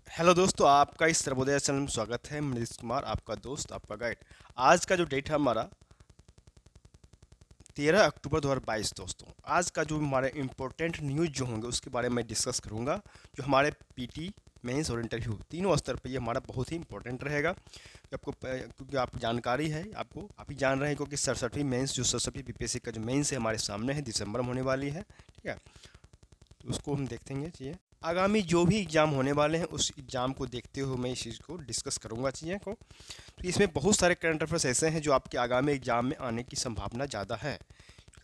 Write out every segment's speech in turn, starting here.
Hello दोस्तों, आपका इस सर्वोदय चैनल में स्वागत है। मैं नीतीश कुमार, आपका दोस्त, आपका गाइड। आज का जो डेट है हमारा 13 अक्टूबर 2022। दोस्तों, आज का जो हमारे इम्पोर्टेंट न्यूज़ जो होंगे उसके बारे में डिस्कस करूंगा। जो हमारे पीटी, मेंस और इंटरव्यू तीनों स्तर पे ये हमारा बहुत ही इंपॉर्टेंट रहेगा। क्योंकि आपको जानकारी है, आप ही जान रहे हैं, क्योंकि 67वीं मेंस जो 67वीं बीपीएससी का जो मेंस है हमारे सामने है, दिसंबर में होने वाली है। ठीक है, तो उसको हम देखेंगे। चीज़ें आगामी जो भी एग्ज़ाम होने वाले हैं उस एग्ज़ाम को देखते हुए मैं इस चीज़ को डिस्कस करूंगा, चीज़ें को। तो इसमें बहुत सारे करंट अफेयर्स ऐसे हैं जो आपके आगामी एग्ज़ाम में आने की संभावना ज़्यादा है।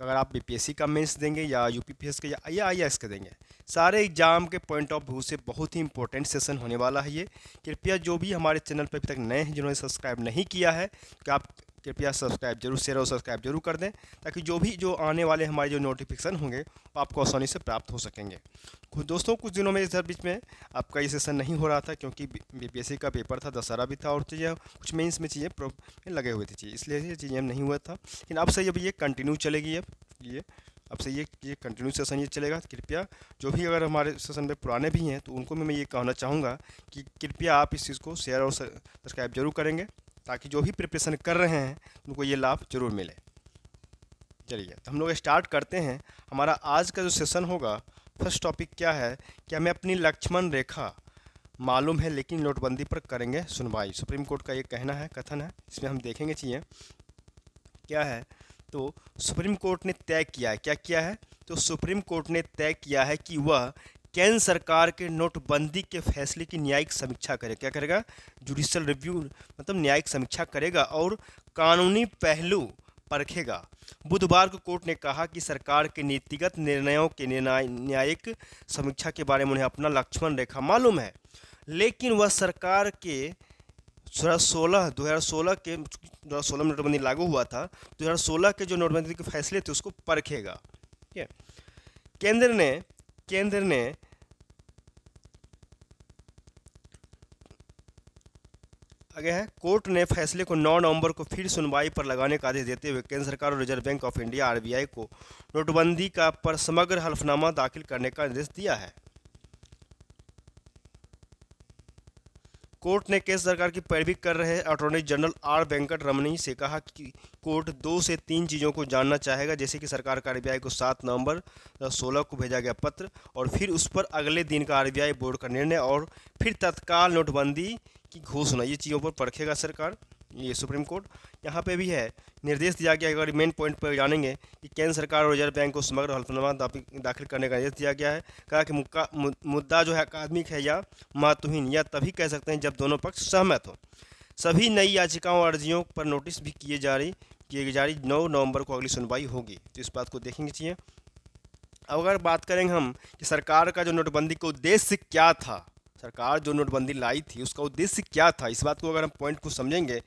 अगर आप बीपीएससी का मेंस देंगे या यूपीपीएस का या आईएएस का देंगे, सारे एग्जाम के पॉइंट ऑफ व्यू से बहुत ही इंपॉर्टेंट सेशन होने वाला है ये। कृपया जो भी हमारे चैनल पर अभी तक नए हैं, जिन्होंने सब्सक्राइब नहीं किया है, तो आप कृपया सब्सक्राइब जरूर, शेयर और सब्सक्राइब जरूर कर दें, ताकि जो आने वाले हमारे जो नोटिफिकेशन होंगे वो आपको आसानी से प्राप्त हो सकेंगे। दोस्तों, कुछ दिनों में इधर बीच में आपका ये सेशन नहीं हो रहा था, क्योंकि बीपीएससी का पेपर था, दशहरा भी था और चीज़ें कुछ मेंस में चीज़ें लगे हुए थे, चीज़ इसलिए ये चीज़ें नहीं हुआ था। लेकिन अब से अब ये कंटिन्यू चलेगी। अब से ये कंटिन्यू सेशन ये चलेगा। कृपया जो भी अगर हमारे सेशन में पुराने भी हैं तो उनको भी मैं ये कहना चाहूँगा कि कृपया आप इस चीज़ को शेयर और सब्सक्राइब जरूर करेंगे, ताकि जो भी प्रिपरेशन कर रहे हैं उनको ये लाभ जरूर मिले। चलिए, तो हम लोग स्टार्ट करते हैं। हमारा आज का जो सेशन होगा, फर्स्ट टॉपिक क्या है कि हमें अपनी लक्ष्मण रेखा मालूम है, लेकिन नोटबंदी पर करेंगे सुनवाई। सुप्रीम कोर्ट का ये कहना है, कथन है। इसमें हम देखेंगे चीज़ें क्या है। तो सुप्रीम कोर्ट ने तय किया है, क्या किया है, तो सुप्रीम कोर्ट ने तय किया है कि वह केंद्र सरकार के नोटबंदी के फैसले की न्यायिक समीक्षा करे। क्या करेगा? जुडिशियल रिव्यू, मतलब न्यायिक समीक्षा करेगा और कानूनी पहलू परखेगा। बुधवार को कोर्ट ने कहा कि सरकार के नीतिगत निर्णयों के न्यायिक समीक्षा के बारे में उन्हें अपना लक्ष्मण रेखा मालूम है, लेकिन वह सरकार के 2016 के 2016 में नोटबंदी लागू हुआ था, 2016 के जो नोटबंदी के फैसले थे उसको परखेगा। ठीक है, केंद्र ने आगे है, कोर्ट ने फैसले को 9 नवंबर को फिर सुनवाई पर लगाने का आदेश देते हुए केंद्र सरकार और reserve bank of India RBI को नोटबंदी का पर समग्र हलफनामा दाखिल करने का निर्देश दिया है। कोर्ट ने केंद्र सरकार की पैरवी कर रहे अटॉर्नी जनरल आर वेंकट रमनी से कहा कि कोर्ट 2 से 3 चीज़ों को जानना चाहेगा, जैसे कि सरकार का आरबीआई को 7 नवंबर 2016 को भेजा गया पत्र, और फिर उस पर अगले दिन का आरबीआई बोर्ड का निर्णय, और फिर तत्काल नोटबंदी की घोषणा। ये चीज़ों पर परखेगा सरकार, ये सुप्रीम कोर्ट। यहाँ पे भी है, निर्देश दिया गया, अगर मेन पॉइंट पर जानेंगे कि केंद्र सरकार और रिजर्व बैंक को समग्र हलफनामा दाखिल करने का निर्देश दिया गया है। कहा कि मुद्दा जो है अकादमिक है या महत्वहीन, या तभी कह सकते हैं जब दोनों पक्ष सहमत हो। सभी नई याचिकाओं और अर्जियों पर नोटिस भी किए जारी 9 नवंबर को अगली सुनवाई होगी। तो इस बात को देखेंगे चाहिए। अब अगर बात करेंगे हम कि सरकार का जो नोटबंदी का उद्देश्य क्या था, सरकार जो नोटबंदी लाई थी उसका उद्देश्य क्या था, इस बात को अगर हम पॉइंट को समझेंगे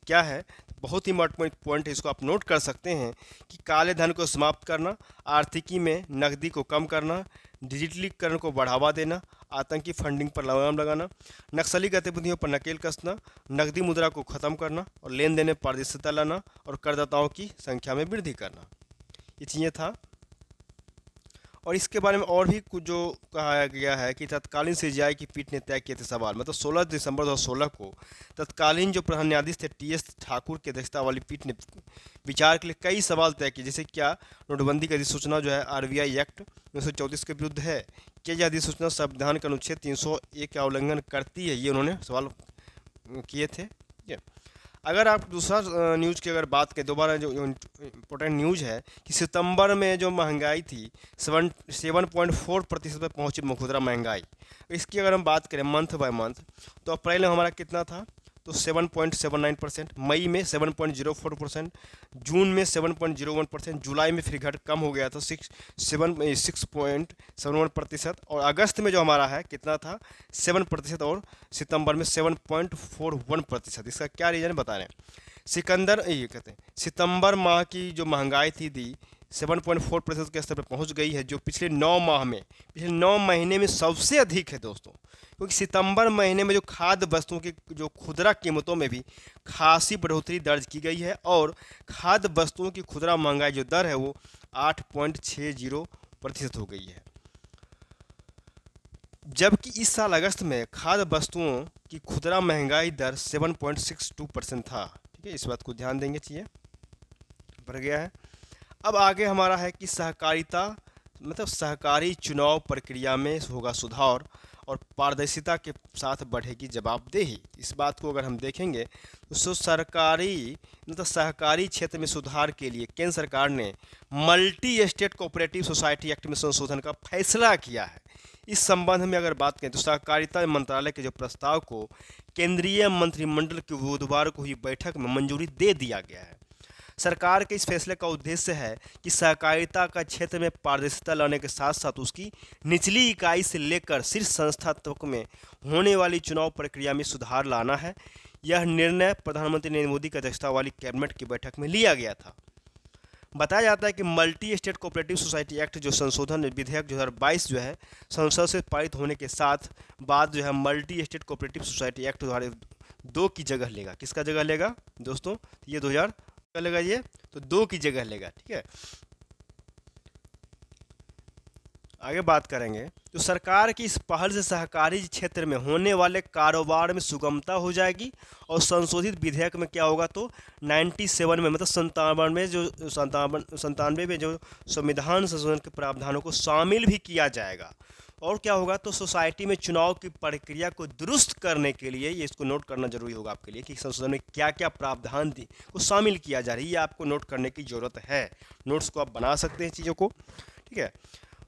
क्या है, तो बहुत ही महत्वपूर्ण पॉइंट है, इसको आप नोट कर सकते हैं कि काले धन को समाप्त करना, आर्थिकी में नकदी को कम करना, डिजिटलीकरण को बढ़ावा देना, आतंकी फंडिंग पर लगाम लगाना, नक्सली गतिविधियों पर नकेल कसना, नकदी मुद्रा को खत्म करना और लेन देन में पारदर्शिता लाना, और करदाताओं की संख्या में वृद्धि करना। ये चीज़ें था। और इसके बारे में और भी कुछ जो कहा गया है कि तत्कालीन सीजीआई की पीठ ने तय किए थे सवाल, मतलब 16 दिसंबर 2016 को तत्कालीन जो प्रधान न्यायाधीश थे टीएस ठाकुर की अध्यक्षता वाली पीठ ने विचार के लिए कई सवाल तय किए, जैसे क्या नोटबंदी की अधिसूचना जो है आरबीआई एक्ट 1934 के विरुद्ध है, क्या यह अधिसूचना संविधान के अनुच्छेद 301 का उल्लंघन करती है, ये उन्होंने सवाल किए थे। अगर आप दूसरा न्यूज़ की अगर बात करें, दोबारा जो इम्पोर्टेंट न्यूज़ है कि सितंबर में जो महंगाई थी 7.4% पर पहुंची खुदरा महंगाई। इसकी अगर हम बात करें मंथ बाय मंथ, तो अप्रैल में हमारा कितना था, तो 7.79%, मई में 7.04%, जून में 7.01%, जुलाई में फिर घट कम हो गया था 6.71%, और अगस्त में जो हमारा है कितना था 7%, और सितंबर में 7.41%। इसका क्या रीज़न बता रहे हैं, ये कहते हैं सितंबर माह की जो महंगाई थी 7.4% के स्तर पर पहुंच गई है, जो पिछले 9 महीने में सबसे अधिक है दोस्तों। क्योंकि सितंबर महीने में जो खाद्य वस्तुओं की जो खुदरा कीमतों में भी खासी बढ़ोतरी दर्ज की गई है, और खाद्य वस्तुओं की खुदरा महंगाई जो दर है वो 8.60% हो गई है। जबकि इस साल अगस्त में खाद्य वस्तुओं की खुदरा महंगाई दर 7.62% था। ठीक है, इस बात को ध्यान देंगे, चाहिए बढ़ गया है। अब आगे हमारा है कि सहकारिता मतलब सहकारी चुनाव प्रक्रिया में होगा सुधार और पारदर्शिता के साथ बढ़ेगी जवाबदेही। इस बात को अगर हम देखेंगे तो सरकारी मतलब सहकारी क्षेत्र में सुधार के लिए केंद्र सरकार ने multi state cooperative society act में संशोधन का फैसला किया है। इस संबंध में अगर बात करें तो सहकारिता मंत्रालय के जो प्रस्ताव को केंद्रीय मंत्रिमंडल की बुधवार को हुई बैठक में मंजूरी दे दिया गया है। सरकार के इस फैसले का उद्देश्य है कि सहकारिता का क्षेत्र में पारदर्शिता लाने के साथ साथ उसकी निचली इकाई से लेकर शीर्ष संस्था तक में होने वाली चुनाव प्रक्रिया में सुधार लाना है। यह निर्णय प्रधानमंत्री नरेंद्र मोदी की अध्यक्षता वाली कैबिनेट की बैठक में लिया गया था। बताया जाता है कि multi state cooperative society act जो संशोधन विधेयक 2022 जो है संसद से पारित होने के साथ बाद जो है multi state cooperative society act 2002 की जगह लेगा। किसका जगह लेगा दोस्तों? ये 2000 का लेगा, ये तो 2 की जगह लेगा। ठीक है, आगे बात करेंगे तो सरकार की इस पहल से सहकारी क्षेत्र में होने वाले कारोबार में सुगमता हो जाएगी और संशोधित विधेयक में क्या होगा तो 97 में मतलब संतानवे में जो संविधान संशोधन के प्रावधानों को शामिल भी किया जाएगा। और क्या होगा तो सोसाइटी में चुनाव की प्रक्रिया को दुरुस्त करने के लिए, ये इसको नोट करना जरूरी होगा आपके लिए कि संशोधन में क्या क्या प्रावधान को शामिल किया जा रहा है, ये आपको नोट करने की ज़रूरत है। नोट्स को आप बना सकते हैं चीज़ों को। ठीक है,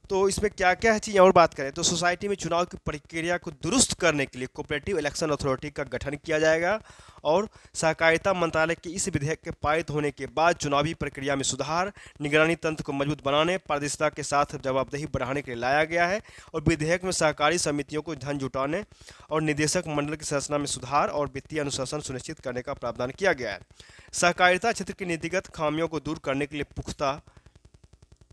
तो इसमें क्या क्या है चीज़ें और बात करें तो सोसाइटी में चुनाव की प्रक्रिया को दुरुस्त करने के लिए कोऑपरेटिव इलेक्शन अथॉरिटी का गठन किया जाएगा और सहकारिता मंत्रालय के इस विधेयक के पारित होने के बाद चुनावी प्रक्रिया में सुधार, निगरानी तंत्र को मजबूत बनाने, पारदर्शिता के साथ जवाबदेही बढ़ाने के लिए लाया गया है। और विधेयक में सहकारी समितियों को धन जुटाने और निदेशक मंडल की संरचना में सुधार और वित्तीय अनुशासन सुनिश्चित करने का प्रावधान किया गया है। सहकारिता क्षेत्र की नीतिगत खामियों को दूर करने के लिए पुख्ता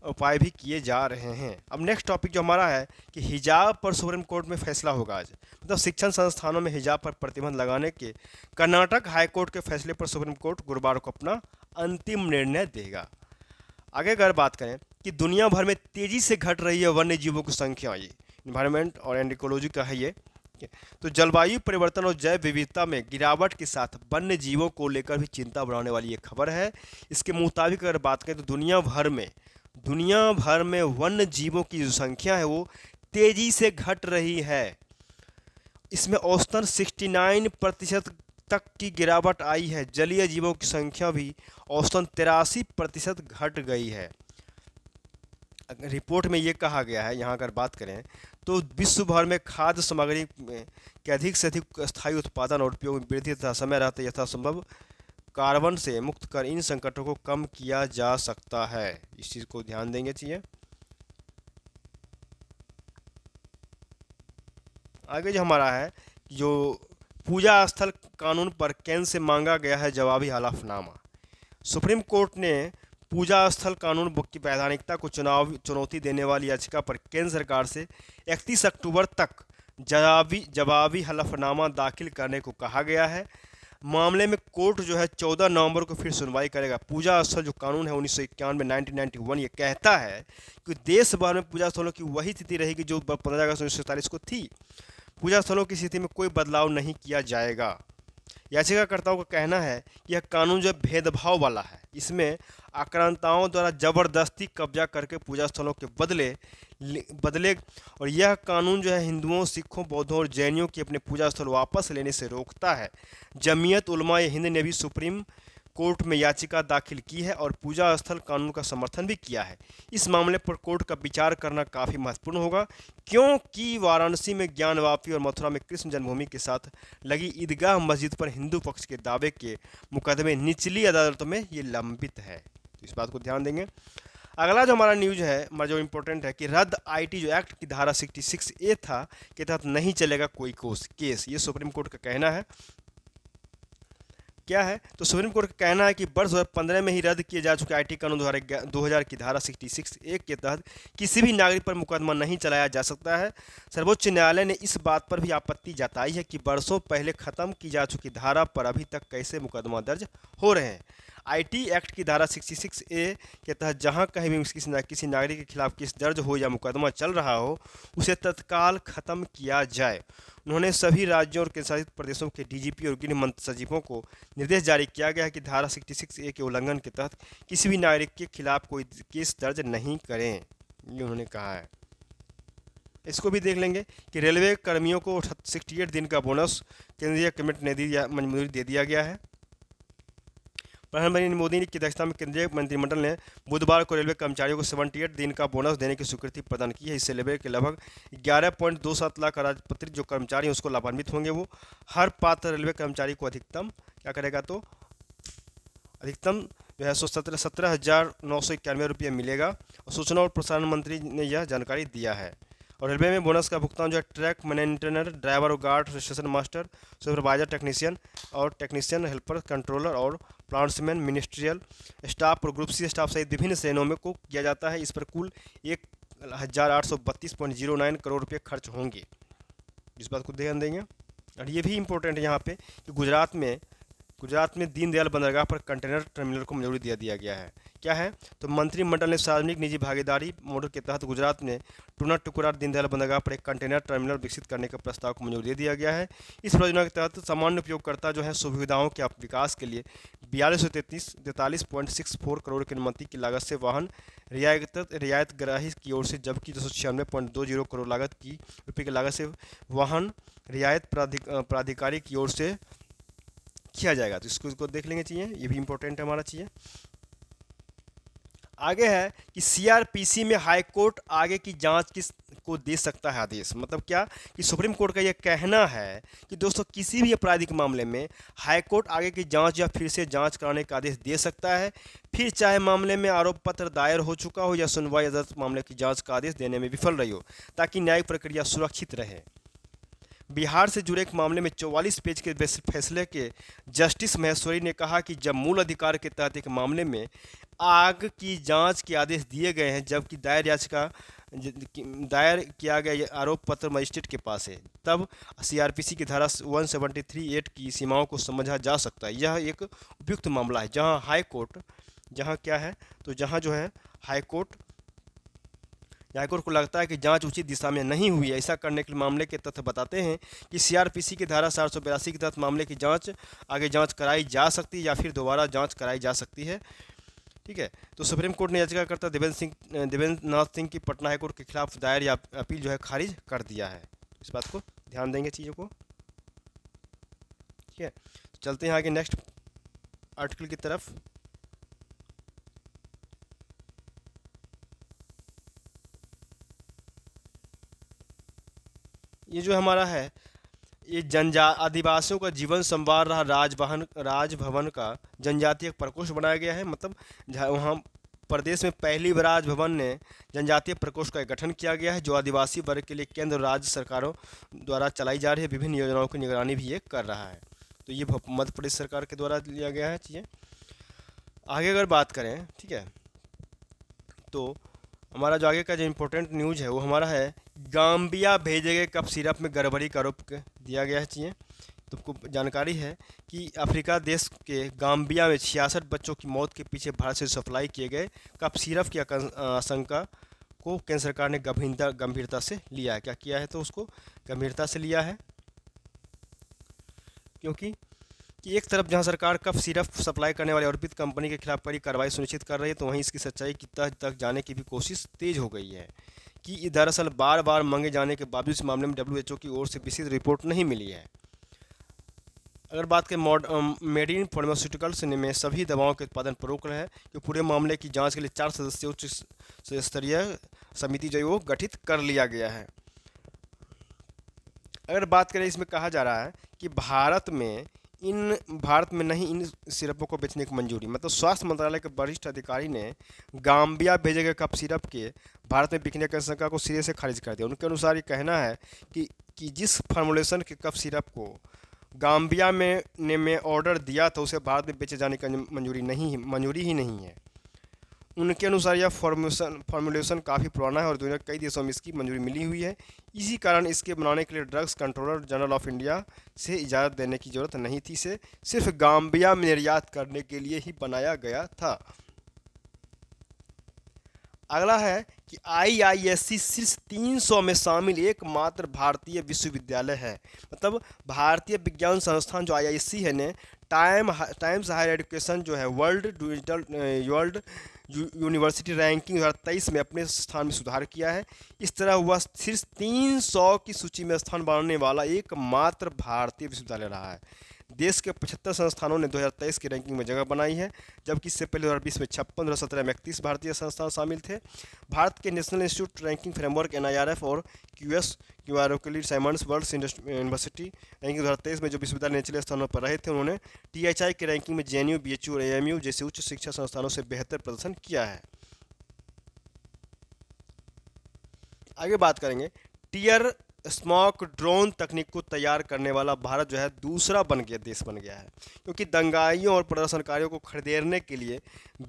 उपाय भी किए जा रहे हैं। अब नेक्स्ट टॉपिक जो हमारा है कि हिजाब पर सुप्रीम कोर्ट में फैसला होगा आज। मतलब शिक्षण संस्थानों में हिजाब पर प्रतिबंध लगाने के कर्नाटक हाईकोर्ट के फैसले पर सुप्रीम कोर्ट गुरुवार को अपना अंतिम निर्णय देगा। आगे अगर बात करें कि दुनिया भर में तेज़ी से घट रही है वन्य जीवों की संख्या, ये इन्वायरमेंट और एंड इकोलॉजी का है ये। तो जलवायु परिवर्तन और जैव विविधता में गिरावट के साथ वन्य जीवों को लेकर भी चिंता बढ़ाने वाली ये खबर है। इसके मुताबिक अगर बात करें तो दुनिया भर में वन्य जीवों की जो संख्या है वो तेजी से घट रही है। इसमें औसतन 69% तक की गिरावट आई है। जलीय जीवों की संख्या भी औसतन 83% घट गई है। रिपोर्ट में ये कहा गया है, यहाँ अगर बात करें तो विश्व भर में खाद्य सामग्री के अधिक से अधिक स्थायी उत्पादन और उपयोग में वृद्धि तथा समय रहते यथासंभव कार्बन से मुक्त कर इन संकटों को कम किया जा सकता है। इस चीज़ को ध्यान देंगे चाहिए। आगे जो हमारा है जो पूजा स्थल कानून पर केंद्र से मांगा गया है जवाबी हलफनामा। सुप्रीम कोर्ट ने पूजा स्थल कानून की वैधानिकता को चुनौती देने वाली याचिका पर केंद्र सरकार से 31 अक्टूबर तक जवाबी हलफनामा दाखिल करने को कहा गया है। मामले में कोर्ट जो है 14 नवंबर को फिर सुनवाई करेगा। पूजा स्थल जो कानून है 1991 1991 ये कहता है कि देश भर में पूजा स्थलों की वही स्थिति रहेगी जो 15 अगस्त 1947 को थी। पूजा स्थलों की स्थिति में कोई बदलाव नहीं किया जाएगा। याचिकाकर्ताओं का कहना है कि यह कानून जो भेदभाव वाला है, इसमें आक्रांताओं द्वारा जबरदस्ती कब्जा करके पूजा स्थलों के बदले और यह कानून जो है हिंदुओं, सिखों, बौद्धों और जैनियों की अपने पूजा स्थल वापस लेने से रोकता है। जमीयत उलमा ए हिंद ने भी सुप्रीम कोर्ट में याचिका दाखिल की है और पूजा स्थल कानून का समर्थन भी किया है। इस मामले पर कोर्ट का विचार करना काफ़ी महत्वपूर्ण होगा क्योंकि वाराणसी में ज्ञानवापी और मथुरा में कृष्ण जन्मभूमि के साथ लगी ईदगाह मस्जिद पर हिंदू पक्ष के दावे के मुकदमे निचली अदालतों में ये लंबित है। तो इस बात को ध्यान देंगे। अगला जो हमारा न्यूज़ है, हमारा जो इम्पोर्टेंट है कि रद्द आईटी जो एक्ट की धारा 66A था के तहत नहीं चलेगा कोई केस। ये सुप्रीम कोर्ट का कहना है। क्या है तो सुप्रीम कोर्ट का कहना है कि वर्ष 2015 में ही रद्द किए जा चुके आईटी कानून 2000 की धारा 66A के तहत किसी भी नागरिक पर मुकदमा नहीं चलाया जा सकता है। सर्वोच्च न्यायालय ने इस बात पर भी आपत्ति जताई है कि वर्षों पहले खत्म की जा चुकी धारा पर अभी तक कैसे मुकदमा दर्ज हो रहे हैं। आईटी एक्ट की धारा 66A के तहत जहां कहीं भी किसी नागरिक के खिलाफ केस दर्ज हो या मुकदमा चल रहा हो, उसे तत्काल खत्म किया जाए। उन्होंने सभी राज्यों और केंद्रशासित प्रदेशों के डीजीपी और गृह सचिवों को निर्देश जारी किया गया है कि धारा 66A के उल्लंघन के तहत किसी भी नागरिक के खिलाफ कोई केस दर्ज नहीं करें, ये उन्होंने कहा है। इसको भी देख लेंगे कि रेलवे कर्मियों को 68 दिन का बोनस केंद्रीय कैबिनेट ने मंजूरी दे दिया गया है। प्रधानमंत्री मोदी की अध्यक्षता में केंद्रीय मंत्रिमंडल ने बुधवार को रेलवे कर्मचारियों को 78 दिन का बोनस देने की स्वीकृति प्रदान की है। इससे रेलवे के लगभग 11.27 लाख राजपत्रित जो कर्मचारी हैं उसको लाभान्वित होंगे। वो हर पात्र रेलवे कर्मचारी को अधिकतम क्या करेगा, तो अधिकतम जो है 17,991 रुपये मिलेगा। और सूचना और प्रसारण मंत्री ने यह जानकारी दिया है। और रेलवे में बोनस का भुगतान जो है ट्रैक मेंटेनर, ड्राइवर और guard, station master, supervisor, technician helper, controller और प्लांट्समैन, मिनिस्ट्रियल स्टाफ और ग्रुप सी स्टाफ सहित विभिन्न श्रेणियों में को किया जाता है। इस पर कुल 1,832.09 करोड़ रुपये खर्च होंगे। इस बात को ध्यान देंगे। और ये भी इम्पोर्टेंट है यहाँ पे कि गुजरात में दीनदयाल बंदरगाह पर कंटेनर टर्मिनल को मंजूरी दे दिया गया है। क्या है, तो मंत्रिमंडल ने सार्वजनिक निजी भागीदारी मॉडल के तहत गुजरात में टूना टुकुरा दीनदयाल बंदरगाह पर एक कंटेनर टर्मिनल विकसित करने के प्रस्ताव को मंजूरी दे दिया गया है। इस परियोजना के तहत सामान्य उपयोगकर्ता जो है सुविधाओं के विकास के लिए 4243.64 करोड़ की अनुमति की लागत से वाहन रियायत ग्राही की ओर से, जबकि 296.20 करोड़ रुपये की लागत से वाहन रियायत प्राधिकारी की ओर से किया जाएगा। तो इसको देख लेंगे, चाहिए ये भी इंपॉर्टेंट है हमारा। चाहिए आगे है कि सीआरपीसी में हाई कोर्ट आगे की जांच को दे सकता है आदेश। मतलब क्या कि सुप्रीम कोर्ट का यह कहना है कि दोस्तों किसी भी आपराधिक मामले में हाई कोर्ट आगे की जांच या फिर से जांच कराने का आदेश दे सकता है, फिर चाहे मामले में आरोप पत्र दायर हो चुका हो या सुनवाई अदालत मामले की जांच का आदेश देने में विफल रही हो, ताकि न्यायिक प्रक्रिया सुरक्षित रहे। बिहार से जुड़े एक मामले में 44 पेज के फैसले के जस्टिस महेश्वरी ने कहा कि जब मूल अधिकार के तहत एक मामले में आग की जांच के आदेश दिए गए हैं, जबकि दायर किया गया आरोप पत्र मजिस्ट्रेट के पास है, तब सीआरपीसी की धारा 173(8) की सीमाओं को समझा जा सकता है। यह एक उपयुक्त मामला है जहां हाई कोर्ट को लगता है कि जांच उचित दिशा में नहीं हुई है। ऐसा करने के मामले के तथ्य बताते हैं कि सीआरपीसी की धारा 482 के तहत मामले की आगे जांच कराई जा सकती है या फिर दोबारा जांच कराई जा सकती है। ठीक है, तो सुप्रीम कोर्ट ने याचिकाकर्ता देवेंद्र नाथ सिंह की पटना हाईकोर्ट के खिलाफ दायर अपील जो है खारिज कर दिया है। इस बात को ध्यान देंगे चीज़ों को। ठीक है, चलते हैं आगे नेक्स्ट आर्टिकल की तरफ। ये जो हमारा है, ये आदिवासियों का जीवन संवार रहा राजभवन का जनजातीय प्रकोष्ठ बनाया गया है। मतलब वहाँ प्रदेश में पहली बार राजभवन ने जनजातीय प्रकोष्ठ का गठन किया गया है, जो आदिवासी वर्ग के लिए केंद्र और राज्य सरकारों द्वारा चलाई जा रही है विभिन्न योजनाओं की निगरानी भी ये कर रहा है। तो ये मध्य प्रदेश सरकार के द्वारा लिया गया है चीज़ें। आगे अगर बात करें, ठीक है, तो हमारा जो आगे का जो इम्पोर्टेंट न्यूज़ है वो हमारा है गाम्बिया भेजे गए कफ सिरप में गड़बड़ी का आरोप दिया गया है। चाहिए तो आपको जानकारी है कि अफ्रीका देश के गाम्बिया में 66 बच्चों की मौत के पीछे भारत से सप्लाई किए गए कफ सिरप की आशंका को केंद्र सरकार ने गंभीरता से लिया है। क्या किया है, तो उसको गंभीरता से लिया है, क्योंकि कि एक तरफ जहां सरकार कफ सिरप सप्लाई करने वाले आरोपित कंपनी के खिलाफ कड़ी कार्रवाई सुनिश्चित कर रही है, तो वहीं इसकी सच्चाई की तह तक जाने की भी कोशिश तेज हो गई है कि दरअसल बार बार मांगे जाने के बावजूद इस मामले में WHO की ओर से विस्तृत रिपोर्ट नहीं मिली है। अगर बात करें मेड इन फार्मास्यूटिकल्स में सभी दवाओं के उत्पादन पर रोक है कि पूरे मामले की जांच के लिए 4 सदस्यीय उच्च स्तरीय समिति जो है वो गठित कर लिया गया है। अगर बात करें, इसमें कहा जा रहा है कि भारत में नहीं इन सिरपों को बेचने की मंजूरी। मतलब स्वास्थ्य मंत्रालय के वरिष्ठ अधिकारी ने गाम्बिया भेजे गए कफ सिरप के भारत में बिकने की आशंका को सिरे से खारिज कर दिया। उनके अनुसार ये कहना है कि जिस फार्मूलेशन के कफ सिरप को गाम्बिया में ऑर्डर दिया था उसे भारत में बेचे जाने की मंजूरी ही नहीं है। उनके अनुसार यह फॉर्मुलेशन काफ़ी पुराना है और दुनिया के कई देशों में इसकी मंजूरी मिली हुई है। इसी कारण इसके बनाने के लिए drugs controller general of India से इजाज़त देने की ज़रूरत नहीं थी। इसे सिर्फ गाम्बिया में निर्यात करने के लिए ही बनाया गया था। अगला है कि IISc शीर्ष 300 में शामिल एकमात्र भारतीय विश्वविद्यालय है। मतलब भारतीय विज्ञान संस्थान जो IISc है ने टाइम्स हायर एजुकेशन जो है वर्ल्ड यूनिवर्सिटी रैंकिंग 2023 में अपने स्थान में सुधार किया है। इस तरह वह शीर्ष 300 की सूची में स्थान बनाने वाला एकमात्र भारतीय विश्वविद्यालय रहा है। देश के 75 संस्थानों ने 2023 की रैंकिंग में जगह बनाई है, जबकि इससे पहले 2020 में 56, 2017 में 31 भारतीय संस्थान शामिल थे। भारत के national institute ranking framework NIRF और QS Symonds world university ranking 2023 में जो विश्वविद्यालय निचले स्थानों पर रहे थे, उन्होंने THI की रैंकिंग में JNU, BHU और AMU जैसे उच्च शिक्षा संस्थानों से बेहतर प्रदर्शन किया है। आगे बात करेंगे, टीयर स्मॉक ड्रोन तकनीक को तैयार करने वाला भारत जो है दूसरा देश बन गया है, क्योंकि दंगाइयों और प्रदर्शनकारियों को खदेड़ने के लिए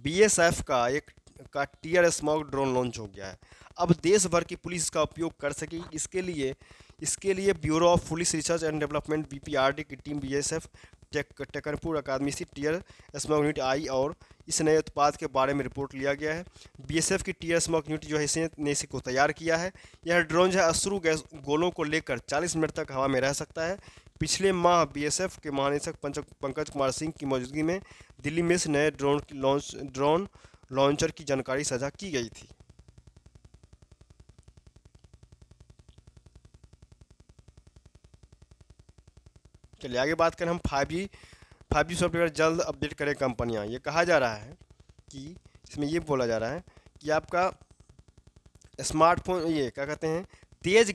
BSF का टीयर स्मॉक ड्रोन लॉन्च हो गया है। अब देश भर की पुलिस इसका उपयोग कर सकेगी। इसके लिए bureau of police research and development BPRD की टीम BSF टेकनपुर अकादमी से टीयर स्मॉक यूनिट आई और इस नए उत्पाद के बारे में रिपोर्ट लिया गया है। BSF की टीयर स्मॉक यूनिट जो है ने इसको तैयार किया है। यह ड्रोन जो है अश्रु गैस गोलों को लेकर 40 मिनट तक हवा में रह सकता है। पिछले माह BSF के महानिदेशक पंकज कुमार सिंह की मौजूदगी में दिल्ली में इस नए ड्रोन लॉन्चर की जानकारी साझा की गई थी। चलिए आगे बात करें हम 5G सॉफ्टवेयर जल्द अपडेट करें कंपनियां। ये कहा जा रहा है कि इसमें ये बोला जा रहा है कि आपका स्मार्टफोन ये क्या कहते हैं तेज़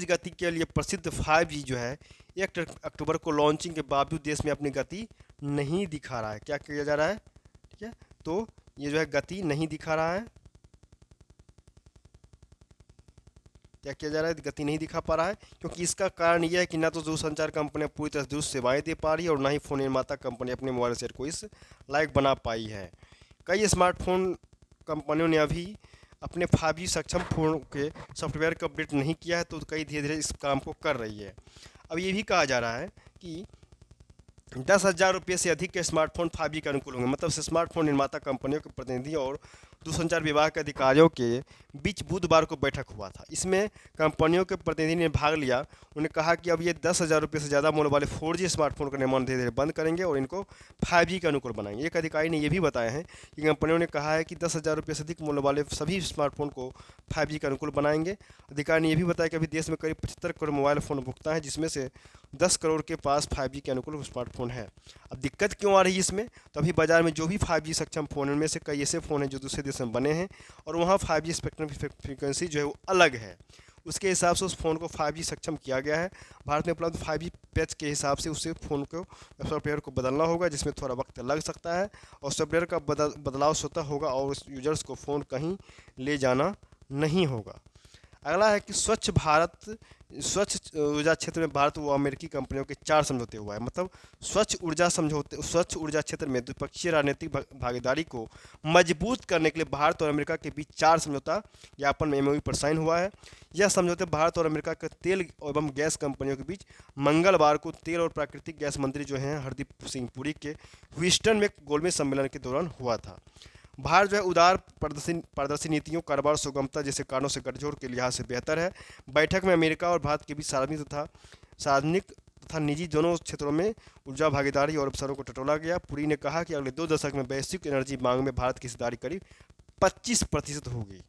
गति के लिए प्रसिद्ध 5G जो है 1 अक्टूबर को लॉन्चिंग के बावजूद देश में अपनी गति नहीं दिखा रहा है। क्या किया जा रहा है? ठीक है, तो ये जो है गति नहीं दिखा रहा है। क्या किया जा रहा है? गति नहीं दिखा पा रहा है, क्योंकि इसका कारण यह है कि ना तो दूरसंचार कंपनियां पूरी तरह से दुरुस्त सेवाएं दे पा रही है और ना ही फ़ोन निर्माता कंपनी अपने मोबाइल सेट को इस लायक बना पाई है। कई स्मार्टफोन कंपनियों ने अभी अपने 5G सक्षम फ़ोन के सॉफ्टवेयर को अपडेट नहीं किया है, तो कई धीरे धीरे इस काम को कर रही है। अब ये भी कहा जा रहा है कि 10,000 रुपये से अधिक के स्मार्टफोन 5G के अनुकूल होंगे। मतलब स्मार्टफोन निर्माता कंपनियों के प्रतिनिधि और दूरसंचार विभाग के अधिकारियों के बीच बुधवार को बैठक हुआ था। इसमें कंपनियों के प्रतिनिधि ने भाग लिया। उन्होंने कहा कि अब ये 10,000 रुपये से ज़्यादा मूल्य वाले 4G स्मार्टफोन का निर्माण धीरे धीरे बंद करेंगे और इनको 5G के अनुकूल बनाएंगे। एक अधिकारी ने यह भी बताया है कि कंपनियों ने कहा है कि 10,000 रुपये से अधिक मूल्य वाले सभी स्मार्टफोन को 5G के अनुकूल बनाएंगे। अधिकारी ने यह भी बताया कि अभी देश में करीब 75 करोड़ मोबाइल फ़ोन उपभोक्ता हैं, जिसमें से 10 करोड़ के पास 5G के अनुकूल स्मार्टफोन है। अब दिक्कत क्यों आ रही है इसमें? तो अभी बाजार में जो भी 5G सक्षम फ़ोन है उनमें से कई ऐसे फ़ोन हैं जो दूसरे देश में बने हैं और वहाँ 5G स्पेक्ट्रम फ्रीक्वेंसी जो है वो अलग है। उसके हिसाब से उस फ़ोन को 5G सक्षम किया गया है। भारत में उपलब्ध 5G पैच के हिसाब से उसे फ़ोन को सॉफ्टवेयर को बदलना होगा, जिसमें थोड़ा वक्त लग सकता है और सॉफ्टवेयर का बदलाव स्वतः होगा और उस यूजर्स को फ़ोन कहीं ले जाना नहीं होगा। अगला है कि स्वच्छ ऊर्जा क्षेत्र में भारत व अमेरिकी कंपनियों के 4 समझौते हुआ है। मतलब स्वच्छ ऊर्जा क्षेत्र में द्विपक्षीय राजनीतिक भागीदारी को मजबूत करने के लिए भारत और अमेरिका के बीच 4 समझौता ज्ञापन में MOU पर साइन हुआ है। यह समझौते भारत और अमेरिका के तेल एवं गैस कंपनियों के बीच मंगलवार को तेल और प्राकृतिक गैस मंत्री जो हैं हरदीप सिंह पुरी के ह्यूस्टन में गोलमेज सम्मेलन के दौरान हुआ था। भारत जो है उदार पारदर्शी नीतियों, कारोबार सुगमता जैसे कारणों से गठजोड़ के लिहाज से बेहतर है। बैठक में अमेरिका और भारत के बीच सार्वजनिक तथा निजी दोनों क्षेत्रों में ऊर्जा भागीदारी और अवसरों को टटोला गया। पुरी ने कहा कि अगले 2 दशक में वैश्विक एनर्जी मांग में भारत की हिस्सेदारी करीब 25% होगी।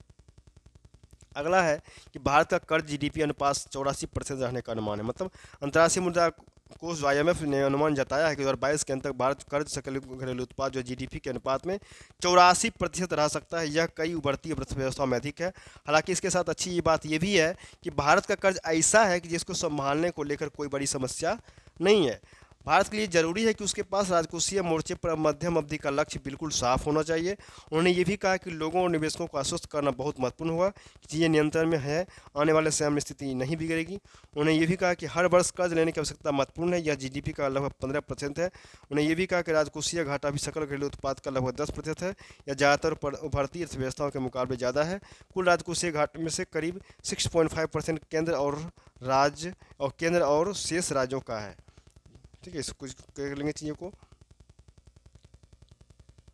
अगला है कि भारत का कर्ज GDP अनुपात 84% रहने का अनुमान है। मतलब अंतर्राष्ट्रीय मुद्रा कोष IMF ने अनुमान जताया है कि 2022 के अंत तक भारत कर्ज सकल घरेलू उत्पाद जो GDP के अनुपात में 84% रह सकता है। यह कई उभरती अर्थव्यवस्थाओं में अधिक है। हालांकि इसके साथ अच्छी ये बात यह भी है कि भारत का कर्ज ऐसा है कि जिसको संभालने को लेकर कोई बड़ी समस्या नहीं है। भारत के लिए जरूरी है कि उसके पास राजकोषीय मोर्चे पर मध्यम अवधि का लक्ष्य बिल्कुल साफ होना चाहिए। उन्होंने ये भी कहा कि लोगों और निवेशकों को आश्वस्त करना बहुत महत्वपूर्ण होगा कि चीज़ें नियंत्रण में है, आने वाले समय में स्थिति नहीं बिगड़ेगी। उन्होंने ये भी कहा कि हर वर्ष कर्ज लेने की आवश्यकता महत्वपूर्ण है, यह जीडीपी का लगभग 15% है। उन्होंने ये भी कहा कि राजकोषीय घाटा भी सकल घरेलू उत्पाद का लगभग 10% है, यह ज़्यादातर उभरती अर्थव्यवस्थाओं के मुकाबले ज़्यादा है। कुल राजकोषीय घाटे में से करीब 6.5% केंद्र और शेष राज्यों का है। ठीक है, इसको कुछ कर लेंगे चीज़ों को।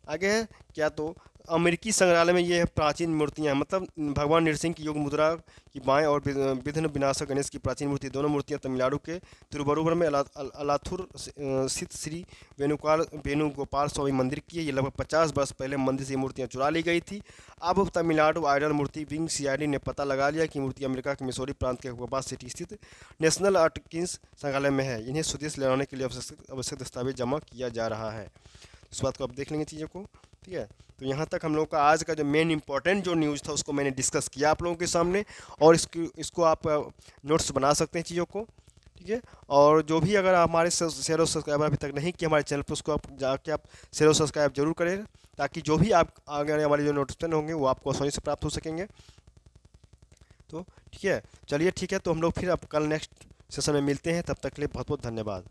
आगे है क्या, तो अमेरिकी संग्रहालय में ये है प्राचीन मूर्तियां, मतलब भगवान नरसिंह की योग मुद्रा की बाएं और विघ्न विनाशक गणेश की प्राचीन मूर्ति, दोनों मूर्तियां तमिलनाडु के तिरुवरुवर में अलाथुर स्थित श्री वेणुगोपाल स्वामी मंदिर की है। ये लगभग 50 वर्ष पहले मंदिर से मूर्तियां चुरा ली गई थी। अब तमिलनाडु आइडल मूर्ति विंग सीआईडी ने पता लगा लिया कि मूर्ति अमेरिका के मिसौरी प्रांत के हुबाबा सिटी स्थित नेशनल आर्टकिंस संग्रहालय में है। इन्हें स्वदेश ले आने के लिए आवश्यक दस्तावेज जमा किया जा रहा है। इस बात को आप देख लेंगे चीज़ों को। ठीक है, तो यहाँ तक हम लोगों का आज का जो मेन इंपॉर्टेंट जो न्यूज़ था उसको मैंने डिस्कस किया आप लोगों के सामने, और इसको आप नोट्स बना सकते हैं चीज़ों को। ठीक है, और जो भी अगर हमारे शेयर और सब्सक्राइबर अभी तक नहीं किए हमारे चैनल पर, उसको आप जाके आप शेयर और सब्सक्राइब जरूर करें, ताकि जो भी आप आगे आने वाले जो नोटिफिकेशन होंगे वो आपको आसानी से प्राप्त हो सकेंगे। तो ठीक है, चलिए ठीक है, तो हम लोग फिर अब कल नेक्स्ट सेशन में मिलते हैं। तब तक के लिए बहुत बहुत धन्यवाद।